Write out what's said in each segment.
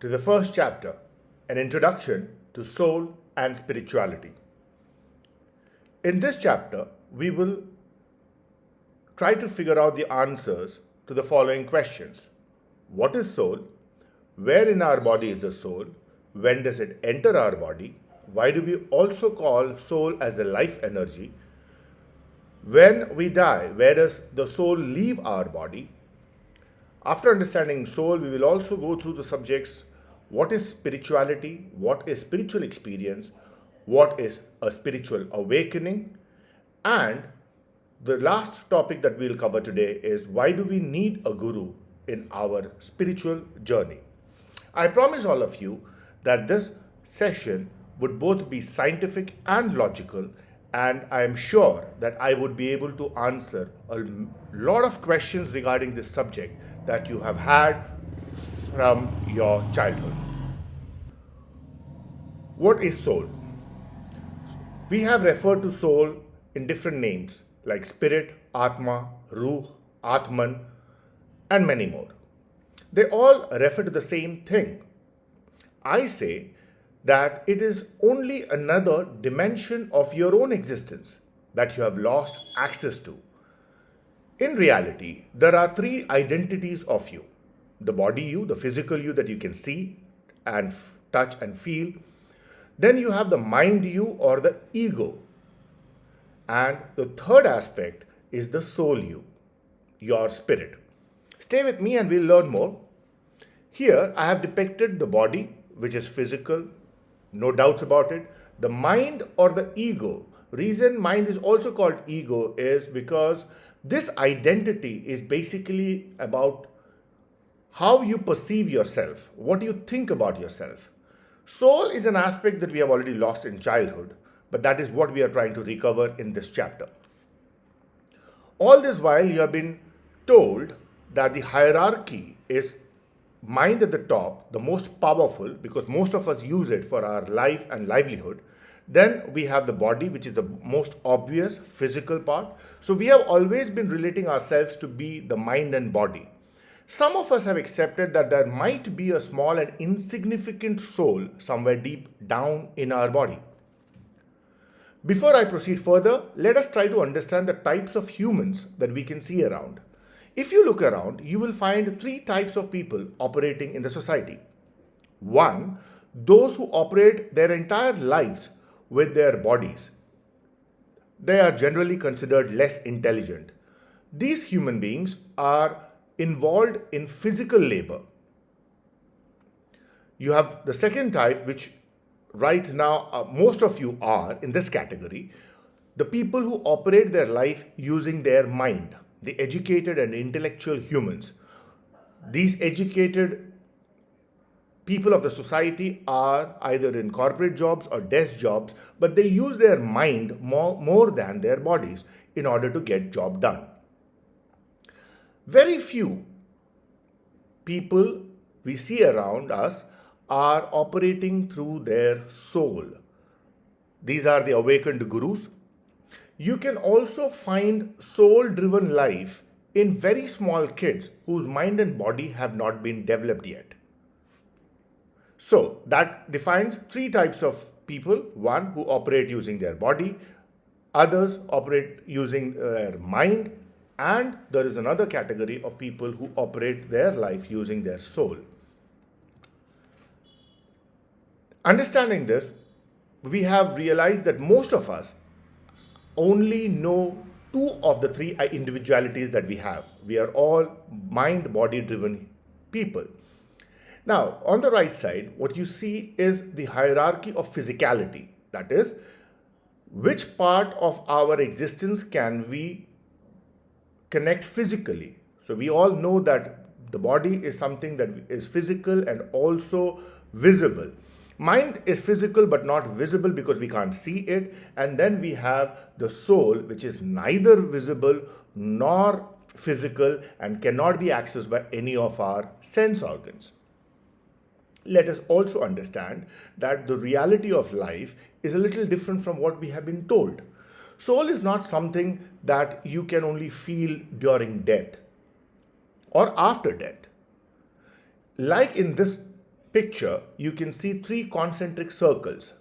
to the first chapter, an introduction to soul and spirituality. In this chapter, we will try to figure out the answers to the following questions. What is soul? Where in our body is the soul? When does it enter our body? Why do we also call soul as the life energy? When we die, where does the soul leave our body? After understanding soul, we will also go through the subjects: what is spirituality, what is spiritual experience, what is a spiritual awakening, and the last topic that we'll cover today is why do we need a guru in our spiritual journey. I promise all of you that this session would both be scientific and logical, and I am sure that I would be able to answer a lot of questions regarding this subject that you have had from your childhood. What is soul? We have referred to soul in different names like spirit, Atma, Ruh, Atman, and many more. They all refer to the same thing. I say that it is only another dimension of your own existence that you have lost access to. In reality, there are three identities of you: the body you, the physical you that you can see and touch and feel. Then you have the mind you or the ego. And the third aspect is the soul you, your spirit. Stay with me and we'll learn more. Here I have depicted the body, which is physical, no doubts about it. The mind or the ego. Reason mind is also called ego is because this identity is basically about how you perceive yourself, what you think about yourself. Soul is an aspect that we have already lost in childhood, but that is what we are trying to recover in this chapter. All this while, you have been told that the hierarchy is mind at the top, the most powerful, because most of us use it for our life and livelihood. Then we have the body, which is the most obvious physical part. So we have always been relating ourselves to be the mind and body. Some of us have accepted that there might be a small and insignificant soul somewhere deep down in our body. Before I proceed further, let us try to understand the types of humans that we can see around. If you look around, you will find three types of people operating in the society. One, those who operate their entire lives with their bodies. They are generally considered less intelligent. These human beings are involved in physical labor. You have the second type, which right now most of you are in this category, the people who operate their life using their mind, the educated and intellectual humans. These educated people of the society are either in corporate jobs or desk jobs, but they use their mind more than their bodies in order to get job done. Very few people we see around us are operating through their soul. These are the awakened gurus. You can also find soul-driven life in very small kids whose mind and body have not been developed yet. So that defines three types of people. One, who operate using their body. Others operate using their mind. And there is another category of people who operate their life using their soul. Understanding this, we have realized that most of us only know two of the three individualities that we have. We are all mind-body driven people. Now, on the right side, what you see is the hierarchy of physicality. That is, which part of our existence can we connect physically. So we all know that the body is something that is physical and also visible. Mind is physical but not visible because we can't see it. And then we have the soul, which is neither visible nor physical and cannot be accessed by any of our sense organs. Let us also understand that the reality of life is a little different from what we have been told. Soul is not something that you can only feel during death or after death. Like in this picture, you can see three concentric circles,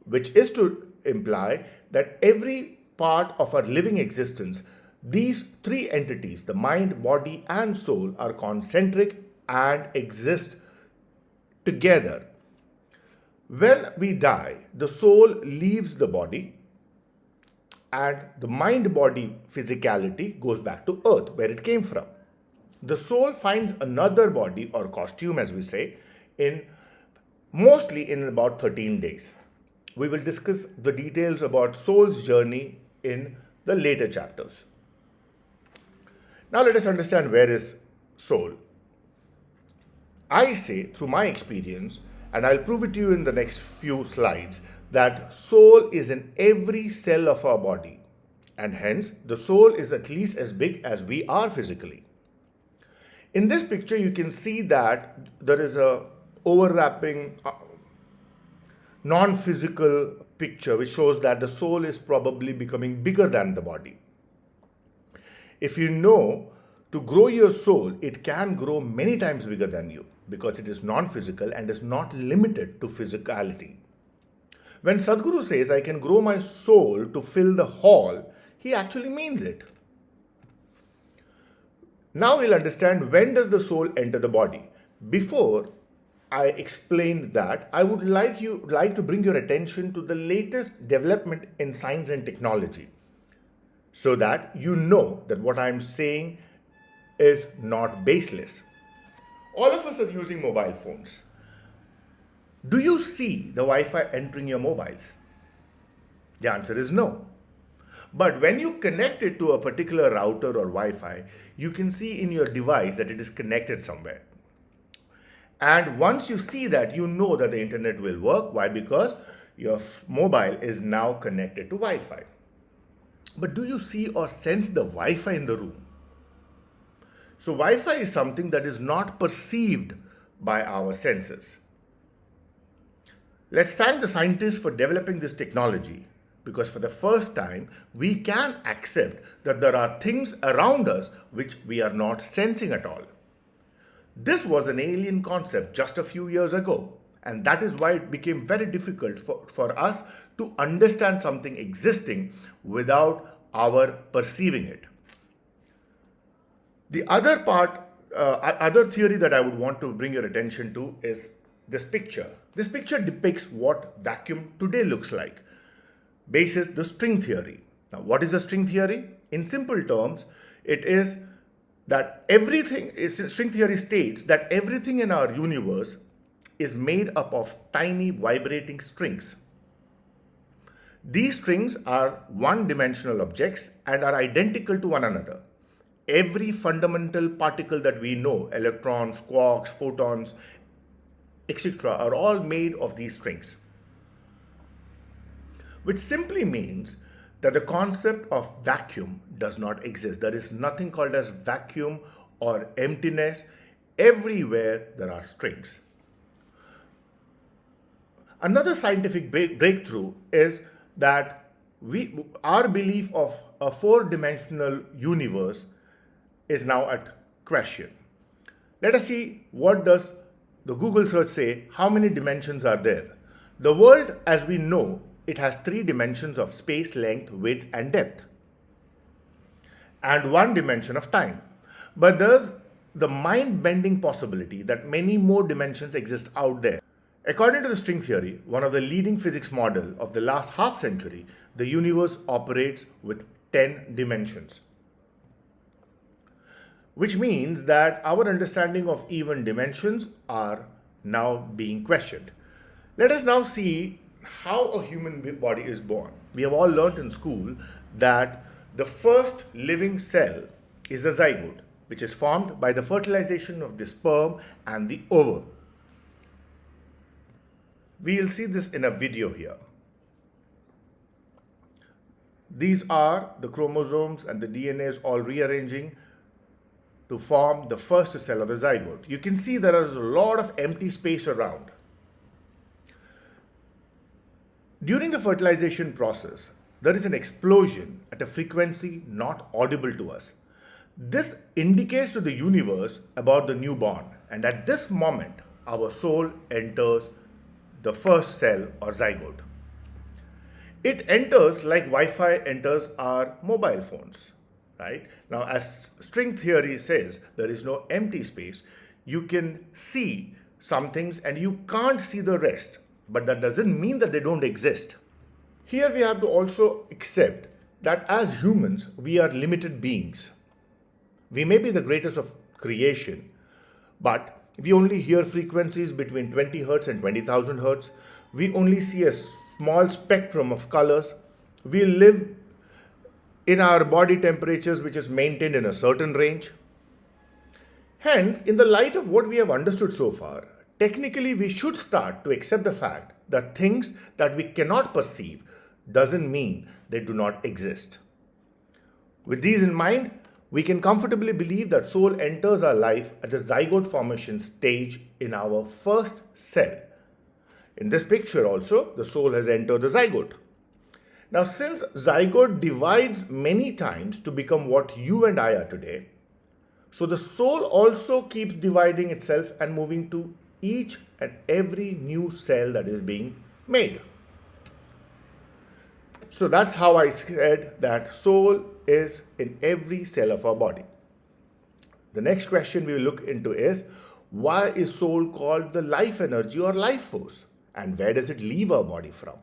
which is to imply that every part of our living existence, these three entities, the mind, body, and soul, are concentric and exist together. When we die, the soul leaves the body and the mind body physicality goes back to earth where it came from. The soul finds another body or costume, as we say, in mostly in about 13 days. We will discuss the details about soul's journey in the later chapters. Now let us understand where is soul. I say through my experience, and I'll prove it to you in the next few slides, that soul is in every cell of our body, and hence the soul is at least as big as we are physically. In this picture, you can see that there is a overlapping non-physical picture which shows that the soul is probably becoming bigger than the body. If you know to grow your soul, it can grow many times bigger than you because it is non-physical and is not limited to physicality. When Sadhguru says, I can grow my soul to fill the hall, he actually means it. Now we'll understand when does the soul enter the body. Before I explain that, I would like to bring your attention to the latest development in science and technology so that you know that what I'm saying is not baseless. All of us are using mobile phones. Do you see the Wi-Fi entering your mobiles? The answer is no. But when you connect it to a particular router or Wi-Fi, you can see in your device that it is connected somewhere. And once you see that, you know that the internet will work. Why? Because your mobile is now connected to Wi-Fi. But do you see or sense the Wi-Fi in the room? So Wi-Fi is something that is not perceived by our senses. Let's thank the scientists for developing this technology, because for the first time, we can accept that there are things around us which we are not sensing at all. This was an alien concept just a few years ago, and that is why it became very difficult for us to understand something existing without our perceiving it. The other theory that I would want to bring your attention to is this picture. This picture depicts what vacuum today looks like, basis the string theory. Now, what is the string theory? In simple terms, it is that string theory states that everything in our universe is made up of tiny vibrating strings. These strings are one-dimensional objects and are identical to one another. Every fundamental particle that we know, electrons, quarks, photons, etc., are all made of these strings. Which simply means that the concept of vacuum does not exist. There is nothing called as vacuum or emptiness. Everywhere there are strings. Another scientific breakthrough is that our belief of a four-dimensional universe is now at question. Let us see what does the Google search say, how many dimensions are there. The world as we know, it has three dimensions of space, length, width, and depth, and one dimension of time. But there's the mind-bending possibility that many more dimensions exist out there. According to the string theory, one of the leading physics model of the last half century, the universe operates with 10 dimensions. Which means that our understanding of even dimensions are now being questioned. Let us now see how a human body is born. We have all learned in school that the first living cell is the zygote, which is formed by the fertilization of the sperm and the ovum. We'll see this in a video here. These are the chromosomes and the DNAs all rearranging to form the first cell of the zygote. You can see there is a lot of empty space around. During the fertilization process, there is an explosion at a frequency not audible to us. This indicates to the universe about the newborn, and at this moment, our soul enters the first cell or zygote. It enters like Wi-Fi enters our mobile phones, right? Now, as string theory says, there is no empty space. You can see some things and you can't see the rest, but that doesn't mean that they don't exist. Here we have to also accept that as humans, we are limited beings. We may be the greatest of creation, but we only hear frequencies between 20 hertz and 20,000 hertz. We only see a small spectrum of colors. We live in our body temperatures, which is maintained in a certain range. Hence, in the light of what we have understood so far, technically we should start to accept the fact that things that we cannot perceive doesn't mean they do not exist. With these in mind, we can comfortably believe that soul enters our life at the zygote formation stage in our first cell. In this picture also, the soul has entered the zygote. Now, since zygote divides many times to become what you and I are today, so the soul also keeps dividing itself and moving to each and every new cell that is being made. So that's how I said that soul is in every cell of our body. The next question we will look into is, why is soul called the life energy or life force? And where does it leave our body from?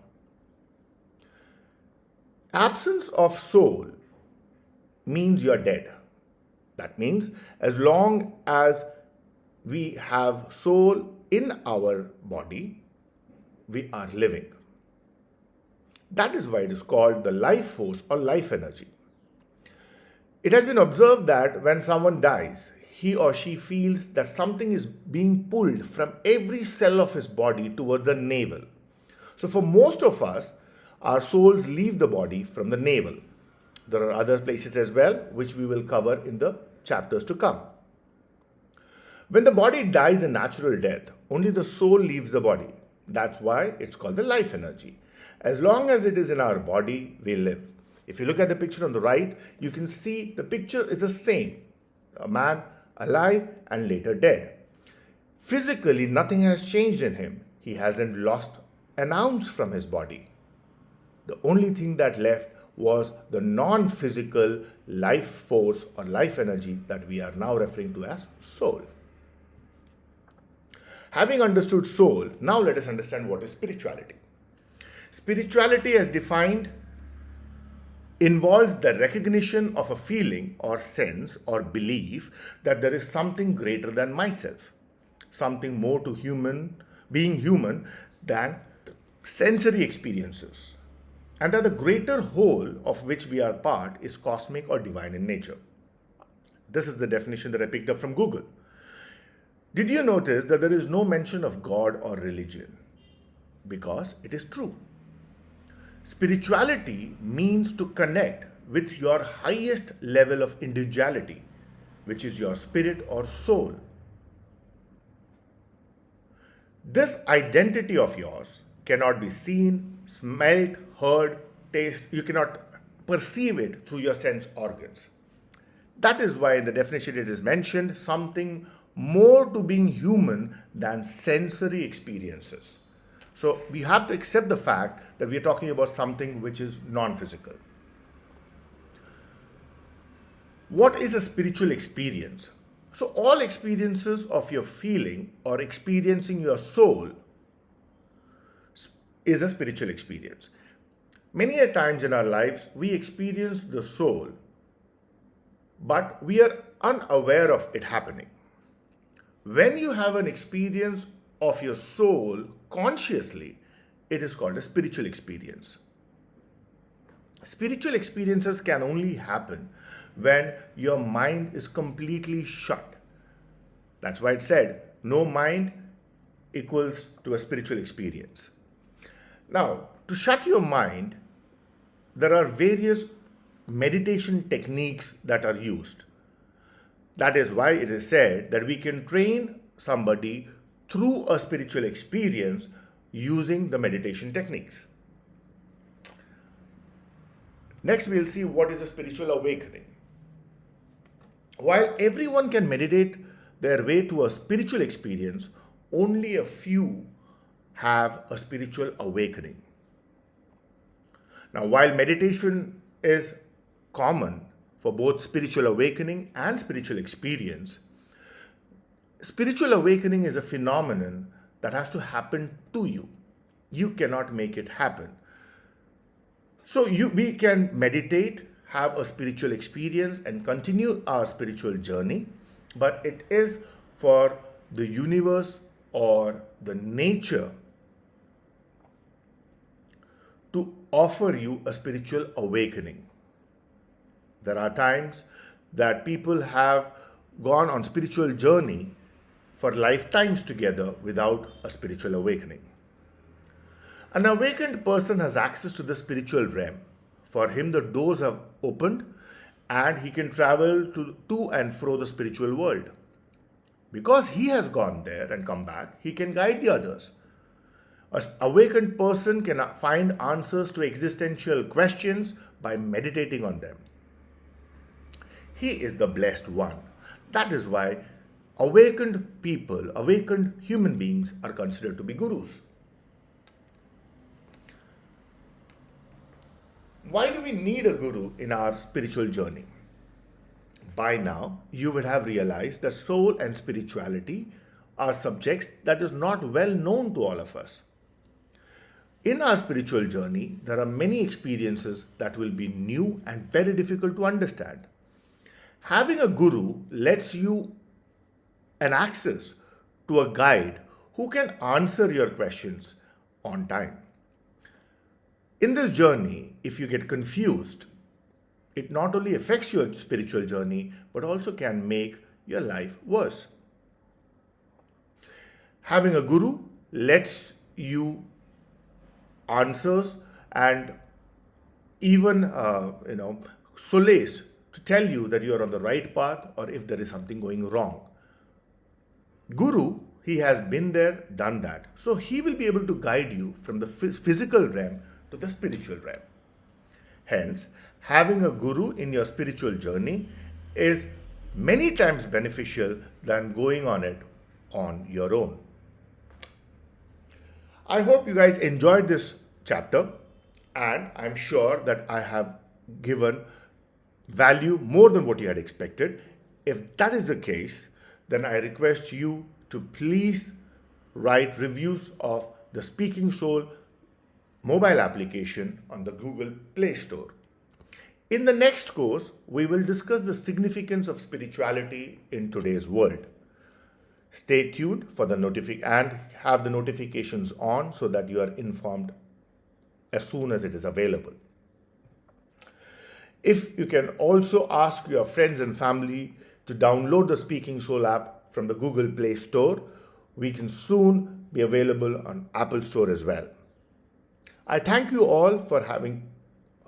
Absence of soul means you're dead. That means as long as we have soul in our body, we are living. That is why it is called the life force or life energy. It has been observed that when someone dies, he or she feels that something is being pulled from every cell of his body towards the navel. So for most of us, our souls leave the body from the navel. There are other places as well, which we will cover in the chapters to come. When the body dies a natural death, only the soul leaves the body. That's why it's called the life energy. As long as it is in our body, we live. If you look at the picture on the right, you can see the picture is the same. A man alive and later dead. Physically, nothing has changed in him. He hasn't lost an ounce from his body. The only thing that left was the non-physical life force or life energy that we are now referring to as soul. Having understood soul, now let us understand what is spirituality. Spirituality, as defined, involves the recognition of a feeling or sense or belief that there is something greater than myself, something more to being human than sensory experiences, and that the greater whole of which we are part is cosmic or divine in nature. This is the definition that I picked up from Google. Did you notice that there is no mention of God or religion? Because it is true. Spirituality means to connect with your highest level of individuality, which is your spirit or soul. This identity of yours cannot be seen, smelt, heard, taste. You cannot perceive it through your sense organs. That is why in the definition it is mentioned something more to being human than sensory experiences. So we have to accept the fact that we are talking about something which is non-physical. What is a spiritual experience? So all experiences of your feeling or experiencing your soul is a spiritual experience. Many a times in our lives, we experience the soul, but we are unaware of it happening. When you have an experience of your soul consciously, it is called a spiritual experience. Spiritual experiences can only happen when your mind is completely shut. That's why it said, no mind equals to a spiritual experience. Now, to shut your mind, there are various meditation techniques that are used. That is why it is said that we can train somebody through a spiritual experience using the meditation techniques. Next, we'll see what is a spiritual awakening. While everyone can meditate their way to a spiritual experience, only a few have a spiritual awakening. Now, while meditation is common for both spiritual awakening and spiritual experience, spiritual awakening is a phenomenon that has to happen to you. You cannot make it happen. So we can meditate, have a spiritual experience, and continue our spiritual journey, but it is for the universe or the nature to offer you a spiritual awakening. There are times that people have gone on spiritual journey for lifetimes together without a spiritual awakening. An awakened person has access to the spiritual realm. For him, the doors have opened and he can travel to and fro the spiritual world. Because he has gone there and come back, he can guide the others. An awakened person can find answers to existential questions by meditating on them. He is the blessed one. That is why awakened people, awakened human beings are considered to be gurus. Why do we need a guru in our spiritual journey? By now, you would have realized that soul and spirituality are subjects that is not well known to all of us. In our spiritual journey, there are many experiences that will be new and very difficult to understand. Having a guru lets you an access to a guide who can answer your questions on time. In this journey, if you get confused, it not only affects your spiritual journey, but also can make your life worse. Having a guru lets you answers and even solace to tell you that you are on the right path or if there is something going wrong. Guru, he has been there, done that. So he will be able to guide you from the physical realm to the spiritual realm. Hence, having a guru in your spiritual journey is many times beneficial than going on it on your own. I hope you guys enjoyed this chapter, and I'm sure that I have given value more than what you had expected. If that is the case, then I request you to please write reviews of the Speaking Soul mobile application on the Google Play Store. In the next course, we will discuss the significance of spirituality in today's world. Stay tuned for the and have the notifications on so that you are informed as soon as it is available. If you can also ask your friends and family to download the Speaking Soul app from the Google Play Store, we can soon be available on Apple Store as well. I thank you all for having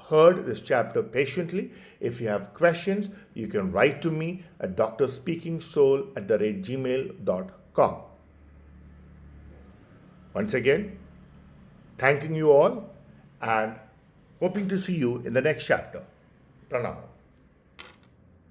heard this chapter patiently. If you have questions, you can write to me at drspeakingsoul@gmail.com. Once again, thanking you all and hoping to see you in the next chapter. Pranam.